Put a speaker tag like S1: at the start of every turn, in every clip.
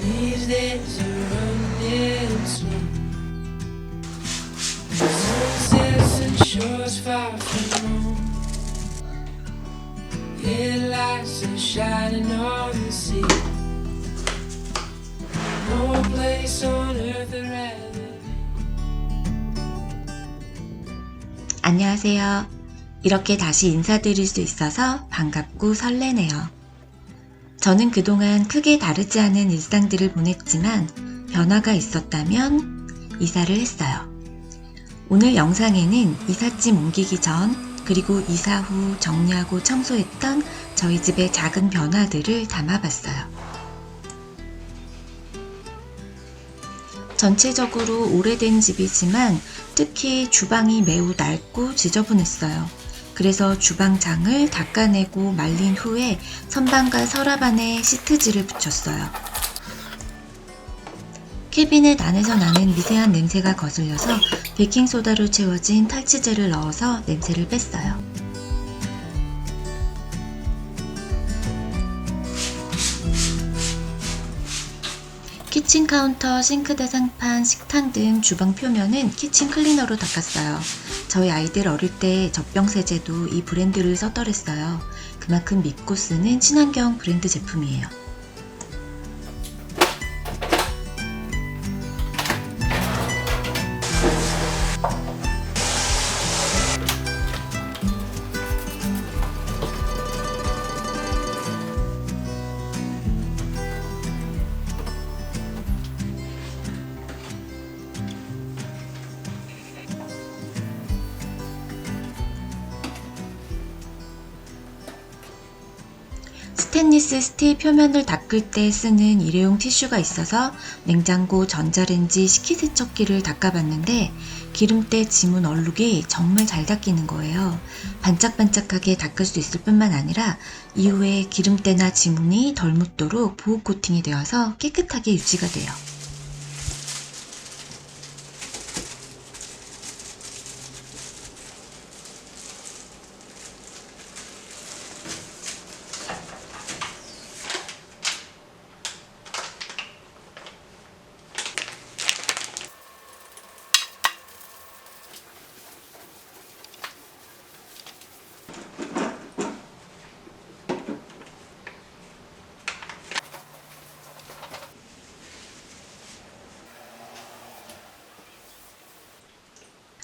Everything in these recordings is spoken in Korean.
S1: These days are running slow. Sunsets and shores far from home. Headlights are shining on the sea. No place on earth I'd rather be.
S2: 안녕하세요. 이렇게 다시 인사드릴 수 있어서 반갑고 설레네요. 저는 그동안 크게 다르지 않은 일상들을 보냈지만 변화가 있었다면 이사를 했어요. 오늘 영상에는 이삿짐 옮기기 전 그리고 이사 후 정리하고 청소했던 저희 집의 작은 변화들을 담아봤어요. 전체적으로 오래된 집이지만 특히 주방이 매우 낡고 지저분했어요. 그래서 주방장을 닦아내고 말린 후에 선반과 서랍 안에 시트지를 붙였어요. 캐비넷 안에서 나는 미세한 냄새가 거슬려서 베이킹소다로 채워진 탈취제를 넣어서 냄새를 뺐어요. 키친 카운터, 싱크대 상판, 식탁 등 주방 표면은 키친 클리너로 닦았어요. 저희 아이들 어릴 때 젖병 세제도 이 브랜드를 썼더랬어요. 그만큼 믿고 쓰는 친환경 브랜드 제품이에요. 스테인리스 스틸 표면을 닦을 때 쓰는 일회용 티슈가 있어서 냉장고, 전자레인지, 식기세척기를 닦아봤는데 기름때 지문 얼룩이 정말 잘 닦이는 거예요. 반짝반짝하게 닦을 수 있을 뿐만 아니라 이후에 기름때나 지문이 덜 묻도록 보호 코팅이 되어서 깨끗하게 유지가 돼요.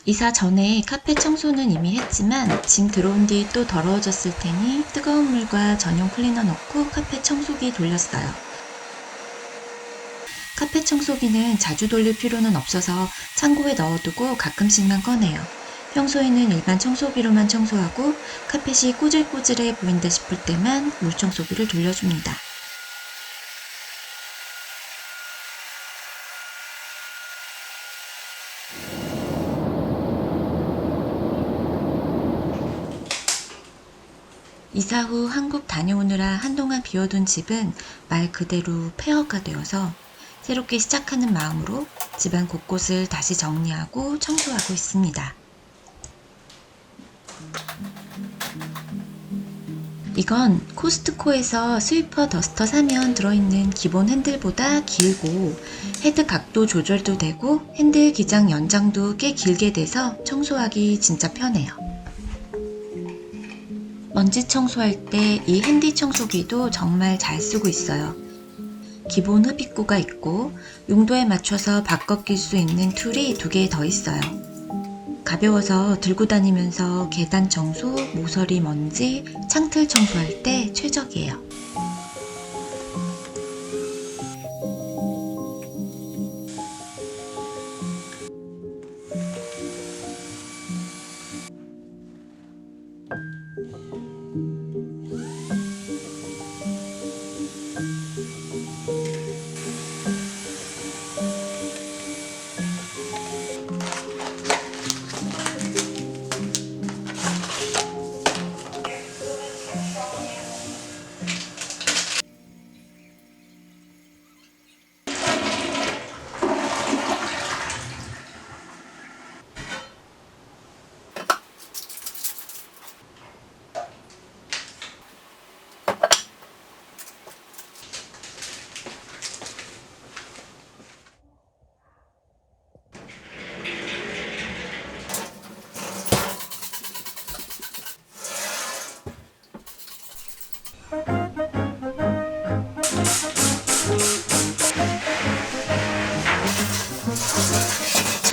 S2: 이사 전에 카페 청소는 이미 했지만 짐 들어온 뒤 또 더러워졌을 테니 뜨거운 물과 전용 클리너 넣고 카페 청소기 돌렸어요. 카페 청소기는 자주 돌릴 필요는 없어서 창고에 넣어두고 가끔씩만 꺼내요. 평소에는 일반 청소기로만 청소하고 카펫이 꼬질꼬질해 보인다 싶을 때만 물청소기를 돌려줍니다. 이사 후 한국 다녀오느라 한동안 비워둔 집은 말 그대로 폐허가 되어서 새롭게 시작하는 마음으로 집안 곳곳을 다시 정리하고 청소하고 있습니다. 이건 코스트코에서 스위퍼 더스터 사면 들어있는 기본 핸들보다 길고 헤드 각도 조절도 되고 핸들 기장 연장도 꽤 길게 돼서 청소하기 진짜 편해요. 먼지 청소할 때 이 핸디 청소기도 정말 잘 쓰고 있어요. 기본 흡입구가 있고 용도에 맞춰서 바꿔 낄 수 있는 툴이 2개 더 있어요. 가벼워서 들고 다니면서 계단 청소, 모서리 먼지, 창틀 청소할 때 최적이에요.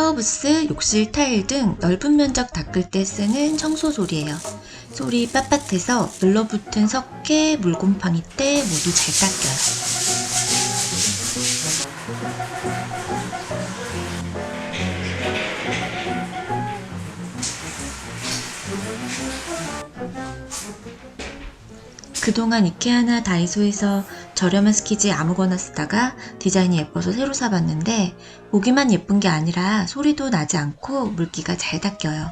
S2: 샤워부스, 욕실 타일 등 넓은 면적 닦을 때 쓰는 청소솔이에요. 솔이 빳빳해서 눌러붙은 석회, 물곰팡이 때 모두 잘 닦여요. 그동안 이케아나 다이소에서 저렴한 스키지 아무거나 쓰다가 디자인이 예뻐서 새로 사봤는데 보기만 예쁜 게 아니라 소리도 나지 않고 물기가 잘 닦여요.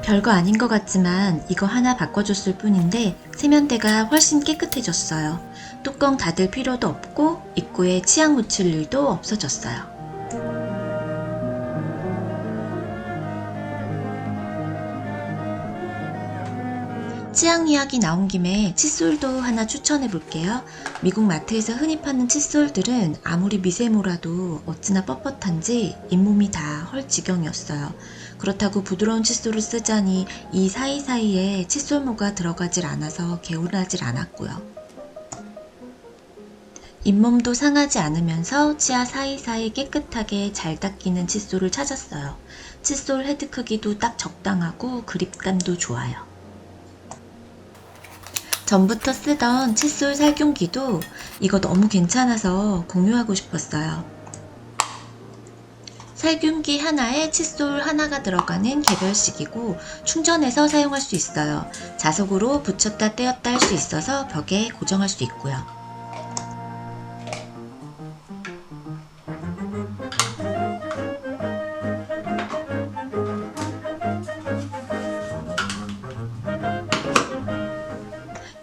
S2: 별거 아닌 것 같지만 이거 하나 바꿔줬을 뿐인데 세면대가 훨씬 깨끗해졌어요. 뚜껑 닫을 필요도 없고 입구에 치약 묻힐 일도 없어졌어요. 치약 이야기 나온 김에 칫솔도 하나 추천해 볼게요. 미국 마트에서 흔히 파는 칫솔들은 아무리 미세모라도 어찌나 뻣뻣한지 잇몸이 다 헐 지경이었어요. 그렇다고 부드러운 칫솔을 쓰자니 이 사이사이에 칫솔모가 들어가질 않아서 개운하질 않았고요. 잇몸도 상하지 않으면서 치아 사이사이 깨끗하게 잘 닦이는 칫솔을 찾았어요. 칫솔 헤드 크기도 딱 적당하고 그립감도 좋아요. 전부터 쓰던 칫솔 살균기도 이거 너무 괜찮아서 공유하고 싶었어요. 살균기 하나에 칫솔 하나가 들어가는 개별식이고 충전해서 사용할 수 있어요. 자석으로 붙였다 떼었다 할 수 있어서 벽에 고정할 수 있고요.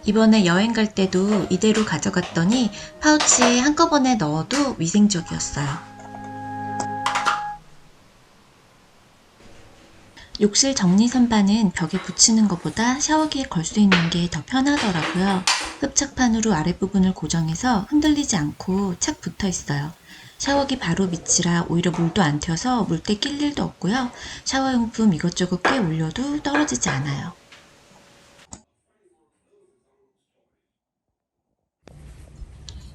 S2: 이번에 여행 갈 때도 이대로 가져갔더니 파우치에 한꺼번에 넣어도 위생적이었어요. 욕실 정리 선반은 벽에 붙이는 것보다 샤워기에 걸 수 있는 게 더 편하더라고요. 흡착판으로 아랫부분을 고정해서 흔들리지 않고 착 붙어 있어요. 샤워기 바로 밑이라 오히려 물도 안 튀어서 물때 낄 일도 없고요. 샤워용품 이것저것 꽤 올려도 떨어지지 않아요.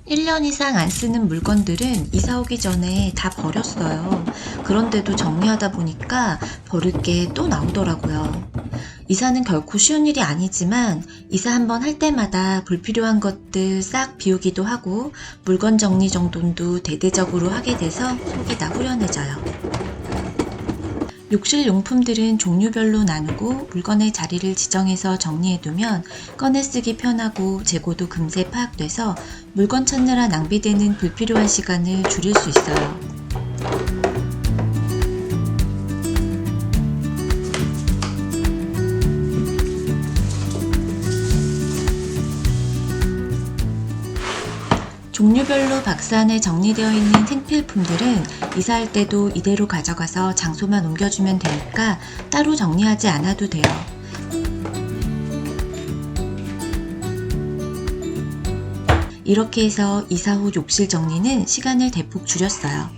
S2: 1년 이상 안 쓰는 물건들은 이사 오기 전에 다 버렸어요. 그런데도 정리하다 보니까 버릴 게 또 나오더라고요. 이사는 결코 쉬운 일이 아니지만 이사 한번 할 때마다 불필요한 것들 싹 비우기도 하고 물건 정리 정돈도 대대적으로 하게 돼서 속이 다 후련해져요. 욕실 용품들은 종류별로 나누고 물건의 자리를 지정해서 정리해두면 꺼내쓰기 편하고 재고도 금세 파악돼서 물건 찾느라 낭비되는 불필요한 시간을 줄일 수 있어요. 종류별로 박스 안에 정리되어 있는 생필품들은 이사할 때도 이대로 가져가서 장소만 옮겨주면 되니까 따로 정리하지 않아도 돼요. 이렇게 해서 이사 후 욕실 정리는 시간을 대폭 줄였어요.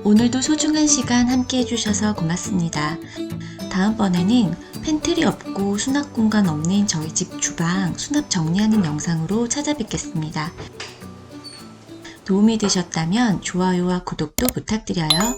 S2: 오늘도 소중한 시간 함께 해주셔서 고맙습니다. 다음번에는 팬트리 없고 수납 공간 없는 저희 집 주방 수납 정리하는 영상으로 찾아뵙겠습니다. 도움이 되셨다면 좋아요와 구독도 부탁드려요.